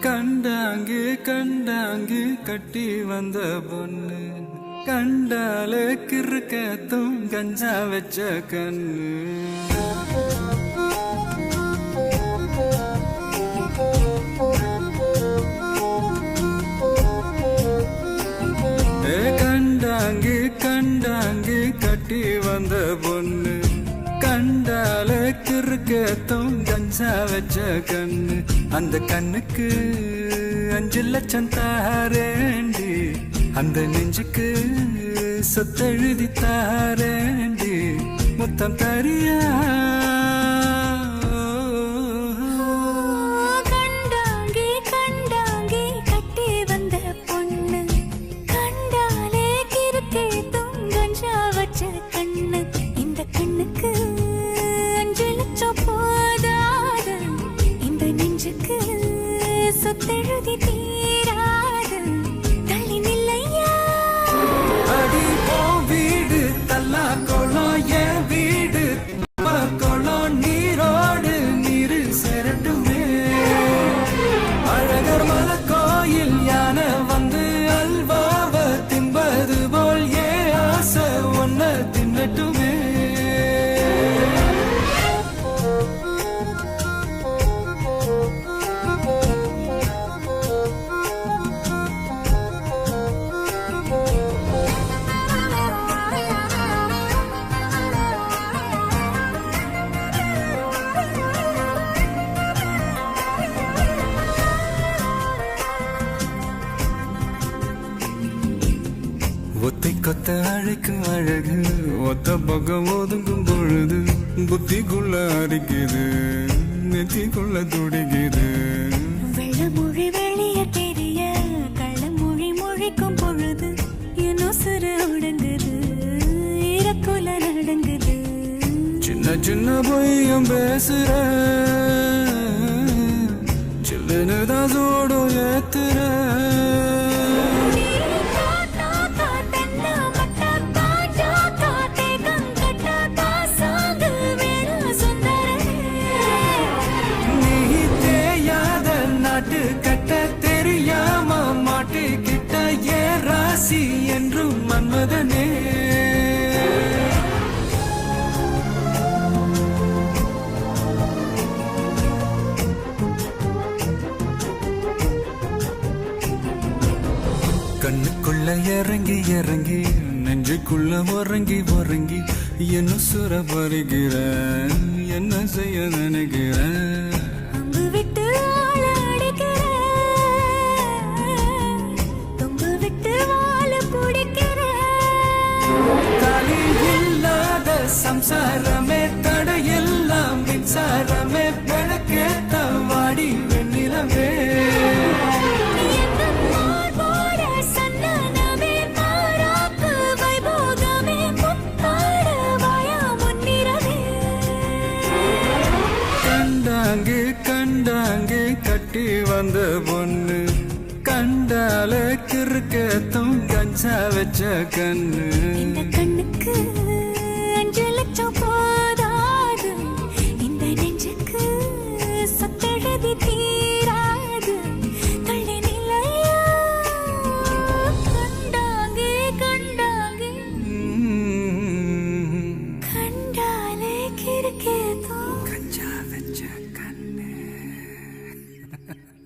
கண்டாங்கு கண்டாங்கு கட்டி வந்த பொண்ணு கண்டாலே கிறுக்கத்தும் கஞ்சா வச்ச கண்ணு கண்டாங்கு கண்டாங்கு கட்டி வந்த பொண்ணு கண்டாலே கிறுக்கத்தும் கஞ்சா வச்ச கண்ணு அந்த கண்ணுக்கு 5 லட்சம் தாரேண்டி அந்த நெஞ்சுக்கு சொத்தெழுதி தாரேண்டி மொத்தம் தரியா சொத்தெழுதி தீராது தள்ளி நில்லையா அடி போ வீடு தல்லா கோலம் என் வீடு கோலம் நீரோடு நீரு சேரட்டுமே அழகர் மலை கோயில் யானை வந்து அல்வாவ தின்பது போல் ஏ ஆசை ஒன்ன தின்னட்டுமே ஒத்தை கொத்த அழைக்கும் அழகு ஒத்த பக்கம் ஒதுங்கும் பொழுது புத்திக்குள்ள அரிக்குது நெத்திக்குள்ள துடிக்குது வெள்ளமொழி வெளிய தெரிய கள்ளமொழி மொழிக்கும் பொழுது இன்னும் சிறு உடங்குது இறக்குல நடங்குது சின்ன சின்ன பொய்யும் பேசுற சில்லுன்னு தான் சூடும் ஏத்துற கட்ட தெரியாம மாட்டிக்கிட்ட ஏ ராசி என்றும் மன்மதனே கண்ணுக்குள்ள இறங்கி இறங்கி நெஞ்சுக்குள்ள உறங்கி உறங்கி என்ன சுர பருகிற என்ன செய்ய நினைக்கிற சம்சாரமே தடையெல்லாம் மின்சாரமே விளக்கேத்த வாடி வெண்ணிலமே கண்டாங்கு கண்டாங்கு கட்டி வந்த பொண்ணு கண்டால கிறுக்கத்தும் கஞ்சா வச்ச கண்ணு கண்ணுக்கு 5 லட்சம் போதாது இந்த நெஞ்சுக்கு சொத்தெழுதி தீராது தள்ளி நிலையா கண்டாங்கே கண்டாங்கே கண்டாலே கிறுக்கேதோ